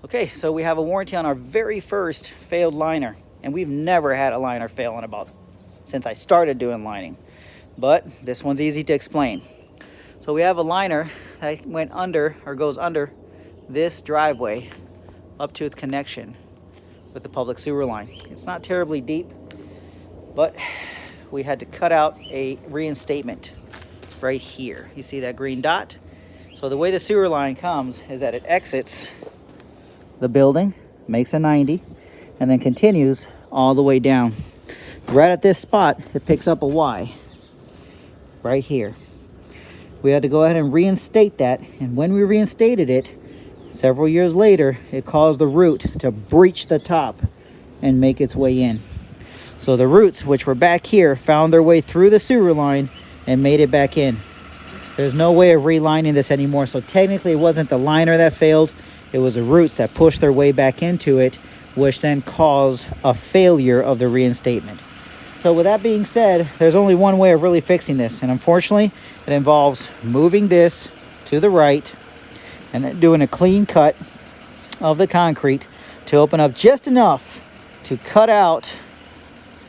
Okay, so we have a warranty on our very first failed liner, and we've never had a liner fail since I started doing lining. But this one's easy to explain. So we have a liner that went under or goes under this driveway up to its connection with the public sewer line. It's not terribly deep, but we had to cut out a reinstatement right here. You see that green dot? So the way the sewer line comes is that it exits the building, makes a 90, and then continues all the way down. Right at this spot, it picks up a Y right here. We had to go ahead and reinstate that, and when we reinstated it several years later, it caused the root to breach the top and make its way in. So the roots, which were back here, found their way through the sewer line and made it back in. There's no way of relining this anymore, so technically it wasn't the liner that failed. It was the roots that pushed their way back into it, which then caused a failure of the reinstatement. So with that being said, there's only one way of really fixing this, and unfortunately it involves moving this to the right and then doing a clean cut of the concrete to open up just enough to cut out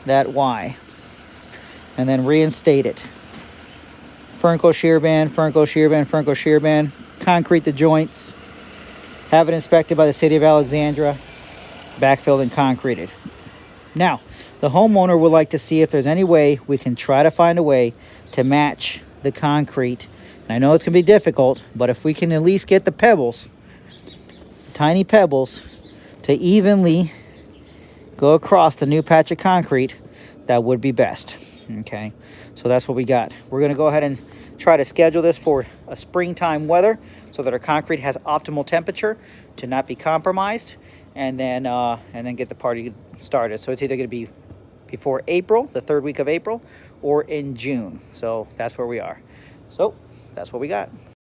that Y and then reinstate it. Fernco shear band, Fernco shear band, Fernco shear band, concrete the joints, have it inspected by the city of Alexandria, backfilled and concreted. Now, the homeowner would like to see if there's any way we can try to find a way to match the concrete. And I know it's going to be difficult, but if we can at least get the pebbles, tiny pebbles, to evenly go across the new patch of concrete, that would be best. Okay, so that's what we got. We're going to go ahead and try to schedule this for a springtime weather so that our concrete has optimal temperature to not be compromised, and then get the party started. So it's either going to be before April, the third week of April, or in June. So that's where we are. So that's what we got.